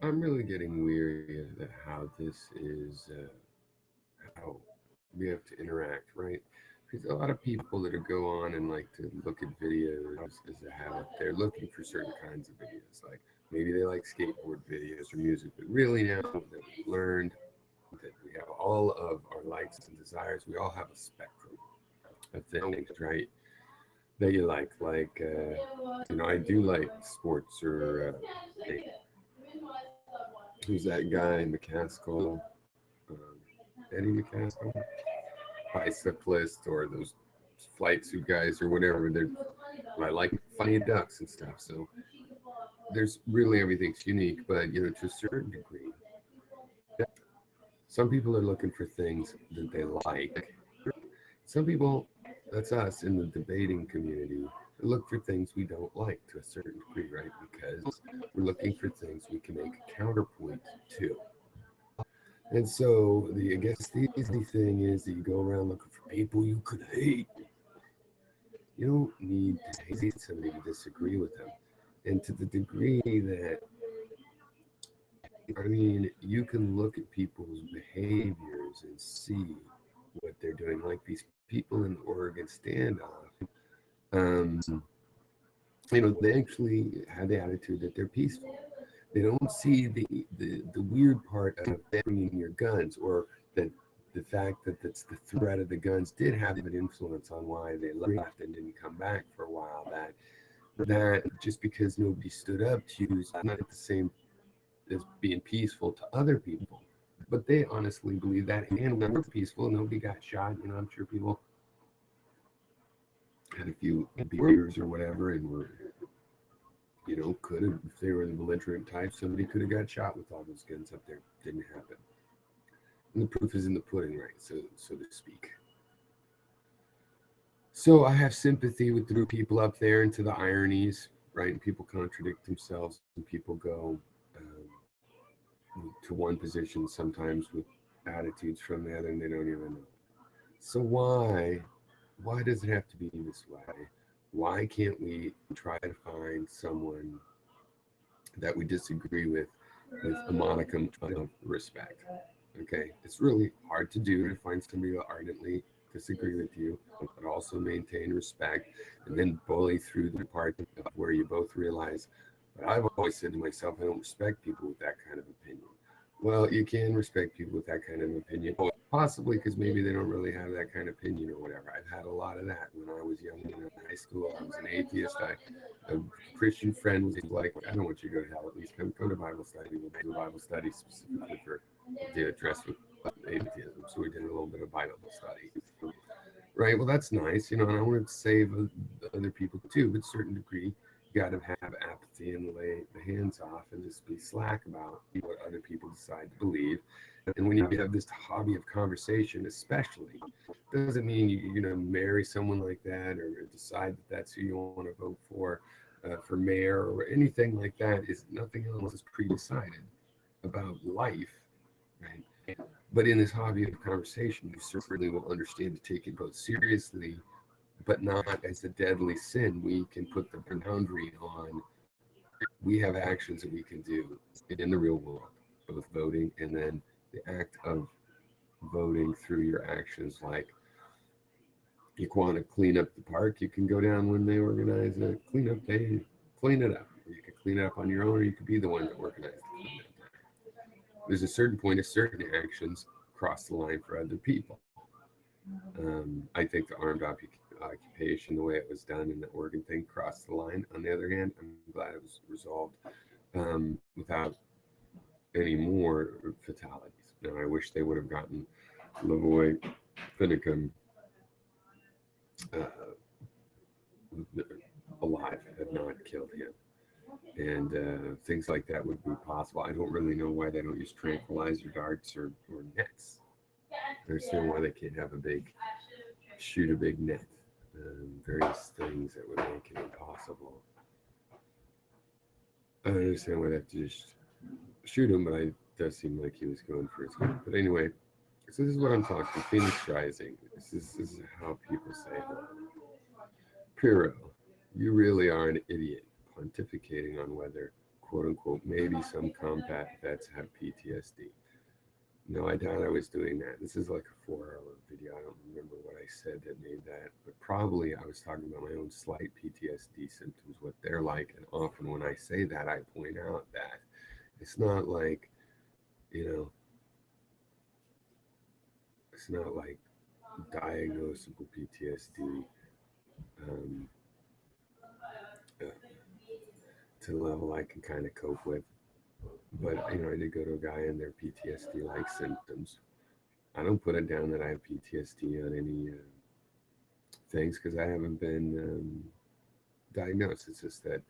I'm really getting weary of how this is, how we have to interact, right? Because a lot of people that go on and like to look at videos as a habit, they're looking for certain kinds of videos. Like maybe they like skateboard videos or music, but really now that we've learned that we have all of our likes and desires, we all have a spectrum of things, right? That you like. I do like sports or who's that guy, McCaskill, um, Eddie McCaskill, bicyclist, or those flight suit guys or whatever. I like funny ducks and stuff. So there's really everything's unique, but to a certain degree, some people are looking for things that they like. Some people, that's us in the debating community, look for things we don't like to a certain degree, right? Because we're looking for things we can make a counterpoint to. And so I guess the easy thing is that you go around looking for people you could hate. You don't need to hate somebody to disagree with them. And to the degree that, I mean, you can look at people's behaviors and see what they're doing. Like these people in the Oregon standoff, um, they actually have the attitude that they're peaceful. They don't see the weird part of bringing your guns, or that the fact that that's the threat of the guns did have an influence on why they left and didn't come back for a while. That just because nobody stood up to you is not the same as being peaceful to other people. But they honestly believe that, and when we're peaceful, nobody got shot. I'm sure people had a few beers or whatever, and were could have, if they were the belligerent type, somebody could have got shot with all those guns up there. Didn't happen. And the proof is in the pudding, right? So to speak. So I have sympathy with the people up there and to the ironies, right? And people contradict themselves, and people go to one position sometimes with attitudes from the other, and they don't even know. So why does it have to be this way? Why can't we try to find someone that we disagree with a modicum of respect? Okay, it's really hard to do to find somebody who ardently disagree with you, but also maintain respect, and then bully through the part of where you both realize. But I've always said to myself, I don't respect people with that kind of opinion. Well, you can respect people with that kind of opinion, possibly because maybe they don't really have that kind of opinion or whatever. I've had a lot of that when I was young, in high school. I was an atheist. A Christian friend was like, I don't want you to go to hell. At least come to Bible study. We'll do a Bible study specifically for to address with atheism. So we did a little bit of Bible study, right? Well, that's nice, and I want to save other people too, but to a certain degree, you got to have apathy and lay the hands off and just be slack about what other people decide to believe. And when you have this hobby of conversation, especially, doesn't mean you're going to marry someone like that or decide that that's who you want to vote for mayor or anything like that. Is nothing else is pre-decided about life, right? But in this hobby of conversation, you certainly will understand to take it both seriously, but not as a deadly sin. We can put the boundary on. We have actions that we can do in the real world, both voting and then the act of voting through your actions. Like you want to clean up the park, you can go down when they organize a cleanup day, clean it up. Or you can clean it up on your own, or you could be the one to organize the cleanup. There's a certain point of certain actions cross the line for other people. I think the armed occupation, the way it was done in the Oregon thing, crossed the line. On the other hand, I'm glad it was resolved without any more fatalities. Now, I wish they would have gotten Lavoy Finicum uh, alive, had not killed him. And things like that would be possible. I don't really know why they don't use tranquilizer darts or nets. I understand why they can't have a big shoot a big net. Various things that would make it impossible. I understand why they have to just shoot him, but it does seem like he was going for his gun. But anyway, so this is what I'm talking. Phoenix Rising. This is how people say hello. Piro, you really are an idiot, pontificating on whether quote unquote, maybe some combat vets have PTSD. No, I doubt I was doing that. This is like a 4 hour video. I don't remember what I said that made that, but probably I was talking about my own slight PTSD symptoms, what they're like. And often when I say that, I point out that it's not like, you know, it's not like diagnosable PTSD um, uh, to the level I can kind of cope with. But, I did go to a guy and their PTSD like symptoms. I don't put it down that I have PTSD on any things because I haven't been diagnosed. It's just that,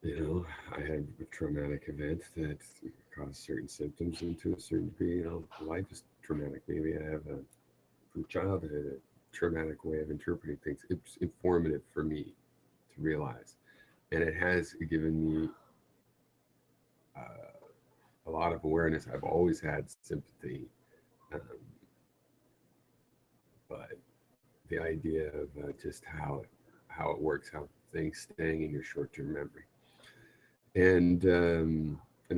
I had a traumatic event that caused certain symptoms, and to a certain degree, life is traumatic. Maybe I have from childhood a traumatic way of interpreting things. It's informative for me to realize, and it has given me a lot of awareness. I've always had sympathy, um, but the idea of just how it works, how things staying in your short-term memory, and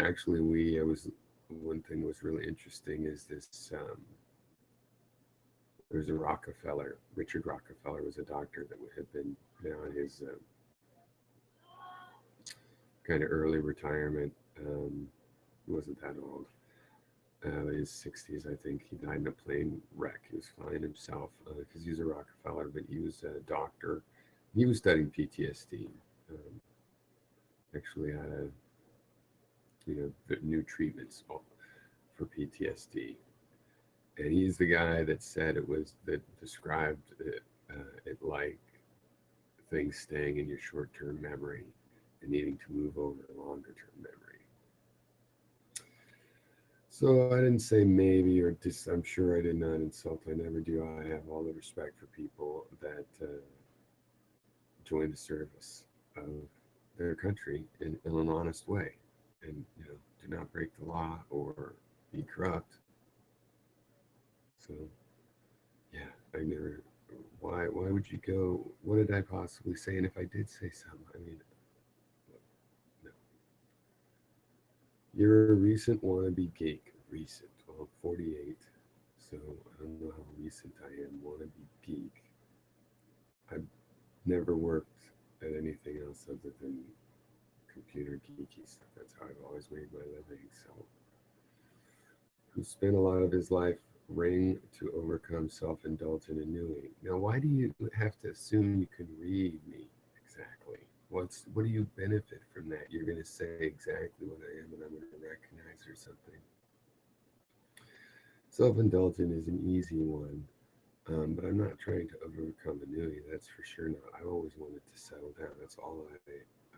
actually, we I was one thing that was really interesting is this. There's a Rockefeller. Richard Rockefeller was a doctor that had been now in his kind of early retirement. He wasn't that old. His 60s, I think. He died in a plane wreck. He was flying himself because he's a Rockefeller, but he was a doctor. He was studying PTSD. Um, Actually, had new treatments for PTSD, and he's the guy that said that described it like things staying in your short-term memory and needing to move over to longer-term memory. So I didn't say maybe or just. I'm sure I did not insult. I never do. I have all the respect for people that join the service of their country in an honest way, and do not break the law or be corrupt. So yeah, I never. Why would you go? What did I possibly say? And if I did say something, I mean, no. You're a recent wannabe geek. Recent. Well, I'm 48, so I don't know how recent I am. Wannabe geek. I've never worked at anything else other than computer geeky stuff. That's how I've always made my living. So, who spent a lot of his life ring to overcome self-indulgent ennui. Now, why do you have to assume you can read me exactly? What do you benefit from that? You're going to say exactly what I am, and I'm going to recognize or something. Self-indulgent is an easy one, but I'm not trying to overcome ennui. That's for sure not. I always wanted to settle down. That's all I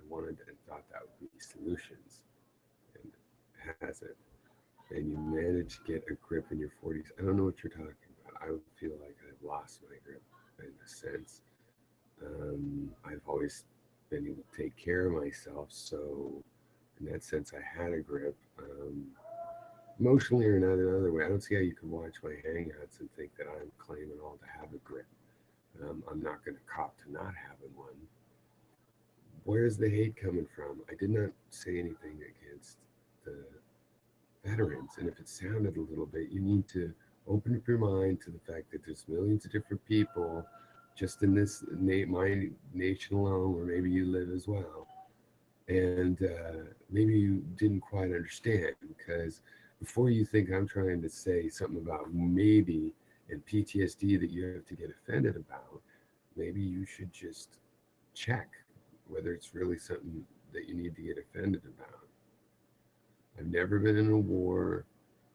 wanted and thought that would be solutions, and has it. And you manage to get a grip in your 40s. I don't know what you're talking about. I would feel like I've lost my grip in a sense. I've always been able to take care of myself, so in that sense, I had a grip. Emotionally or not another way, I don't see how you can watch my hangouts and think that I'm claiming all to have a grip. I'm not going to cop to not having one. Where's the hate coming from? I did not say anything against the veterans. And if it sounded a little bit, you need to open up your mind to the fact that there's millions of different people just in my nation alone, where maybe you live as well. And maybe you didn't quite understand, because before you think I'm trying to say something about maybe and PTSD that you have to get offended about, maybe you should just check whether it's really something that you need to get offended about. I've never been in a war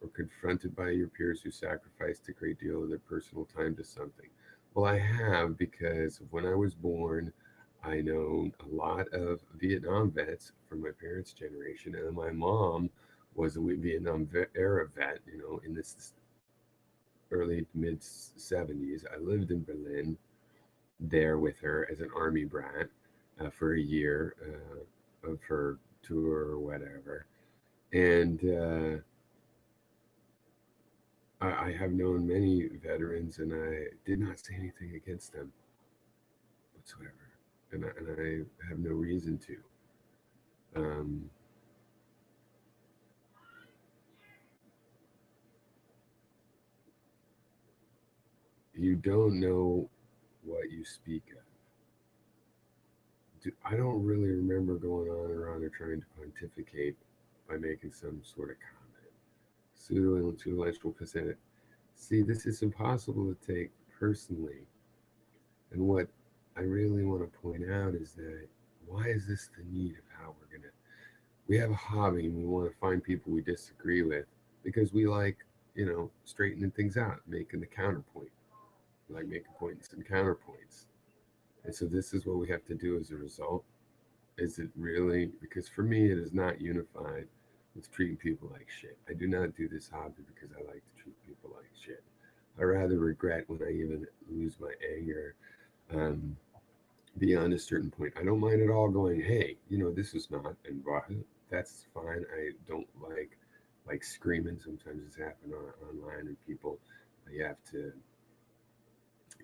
or confronted by your peers who sacrificed a great deal of their personal time to something. Well, I have, because when I was born, I know a lot of Vietnam vets from my parents' generation, and my mom was a Vietnam era vet, in this early mid 70s. I lived in Berlin there with her as an army brat for a year of her tour or whatever. And I have known many veterans, and I did not say anything against them whatsoever. And I have no reason to. Um, you don't know what you speak of. I don't really remember going on around or trying to pontificate by making some sort of comment. Pseudo intellectual consent. See, this is impossible to take personally. And what I really want to point out is that why is this the need of how we're going to? We have a hobby and we want to find people we disagree with because we like, straightening things out, making the counterpoint, we like making points and counterpoints. And so this is what we have to do as a result. Is it really? Because for me, it is not unified with treating people like shit. I do not do this hobby because I like to treat people like shit. I rather regret when I even lose my anger um, beyond a certain point. I don't mind at all going, hey, this is not, and that's fine. I don't like screaming. Sometimes it's happened online, and people, you have to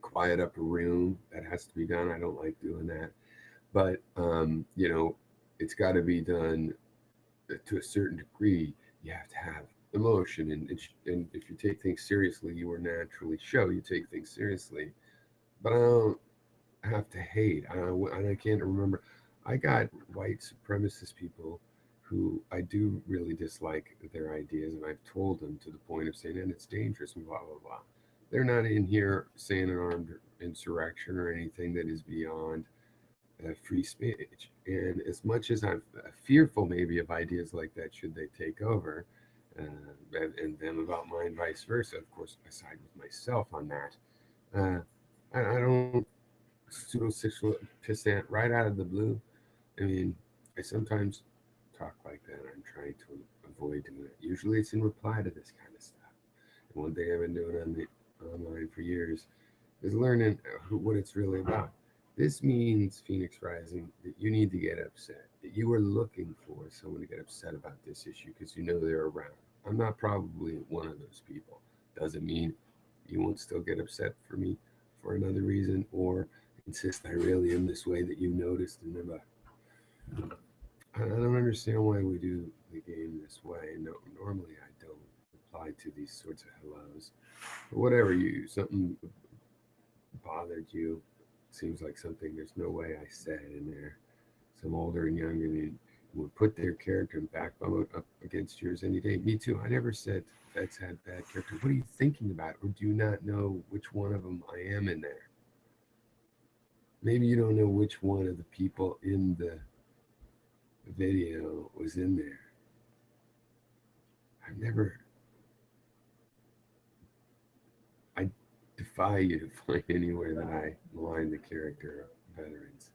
quiet up a room. That has to be done. I don't like doing that, but it's got to be done to a certain degree. You have to have emotion, and if you take things seriously, you will naturally show you take things seriously. But I don't have to hate. And I can't remember. I got white supremacist people who I do really dislike their ideas, and I've told them to the point of saying, and it's dangerous and blah blah blah. They're not in here saying an armed insurrection or anything that is beyond free speech. And as much as I'm fearful maybe of ideas like that, should they take over, and them about mine, vice versa. Of course, I side with myself on that. Uh, I don't pseudo sexual pissant right out of the blue. I mean, I sometimes talk like that. I'm trying to avoid doing it. Usually, it's in reply to this kind of stuff. And one thing I've been doing on the online for years is learning what it's really about. This means, Phoenix Rising, that you need to get upset, that you are looking for someone to get upset about this issue because you know they're around. I'm not probably one of those people. Doesn't mean you won't still get upset for me for another reason or insist I really am this way that you noticed and never. I don't understand why we do the game this way. No, normally I don't reply to these sorts of hellos. But whatever something bothered you. Seems like something there's no way I said in there. Some older and younger than would put their character and backbone up against yours any day. Me too. I never said that's had bad character. What are you thinking about? Or do you not know which one of them I am in there? Maybe you don't know which one of the people in the video was in there. I've never. I defy you to find anywhere that I malign the character of veterans.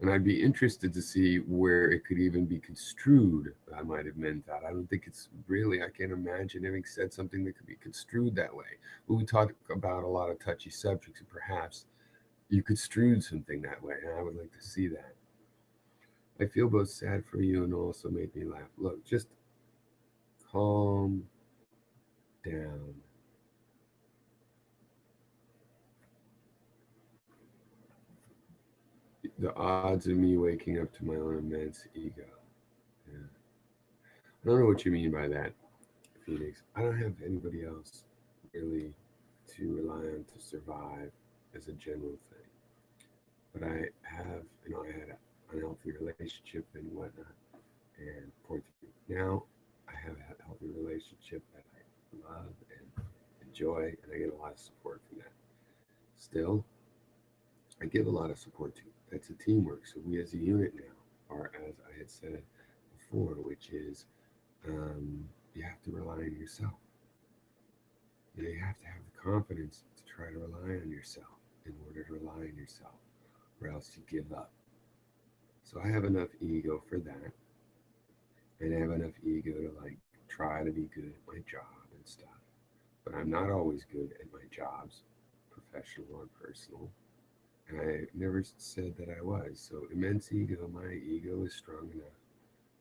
And I'd be interested to see where it could even be construed. I might have meant that. I don't think it's really, I can't imagine having said something that could be construed that way. But we talk about a lot of touchy subjects, and perhaps you construed something that way. And I would like to see that. I feel both sad for you and also made me laugh. Look, just calm down. The odds of me waking up to my own immense ego. Yeah. I don't know what you mean by that, Phoenix. I don't have anybody else really to rely on to survive as a general thing. But I have, I had an unhealthy relationship and whatnot, and poor thing. Now I have a healthy relationship that I love and enjoy, and I get a lot of support from that. Still, I give a lot of support to. That's a teamwork. So we as a unit now are, as I had said before, which is you have to rely on yourself. You have to have the confidence to try to rely on yourself in order to rely on yourself, or else you give up. So I have enough ego for that, and I have enough ego to try to be good at my job and stuff. But I'm not always good at my jobs, professional or personal. And I never said that I was. So immense ego, my ego is strong enough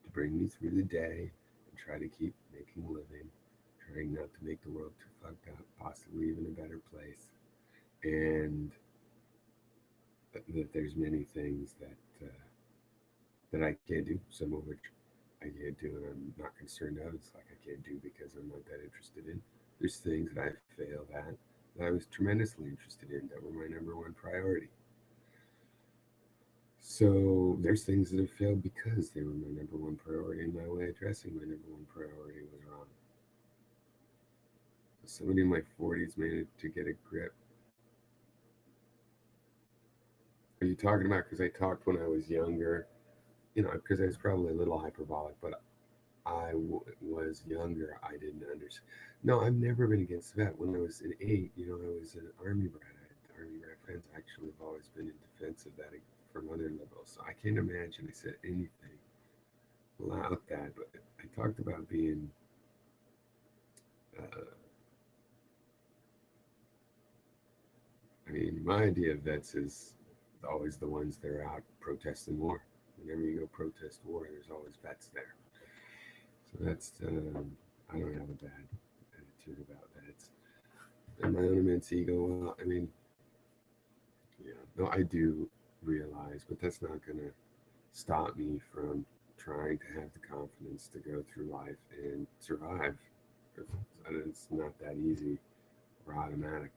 to bring me through the day and try to keep making a living, trying not to make the world too fucked up, possibly even a better place. And that there's many things that that I can't do, some of which I can't do and I'm not concerned of. It's like I can't do because I'm not that interested in. There's things that I failed at that I was tremendously interested in that were my number one priority. So there's things that have failed because they were my number one priority, and my way of addressing my number one priority was wrong. So somebody in my 40s managed to get a grip. Are you talking about because I talked when I was younger? You know, because I was probably a little hyperbolic, but was younger, I didn't understand. No, I've never been against that. When I was in eight, you know, I was an army brat. I had army brat friends. I actually have always been in defense of that from other levels. So I can't imagine I said anything like that. But I talked about being, uh, I mean, my idea of vets is always the ones that are out protesting war. Whenever you go protest war, there's always vets there. So I don't have a bad attitude about vets. And my own immense ego, well, I mean, yeah, no, I do realize, but that's not going to stop me from trying to have the confidence to go through life and survive. Because it's not that easy or automatic.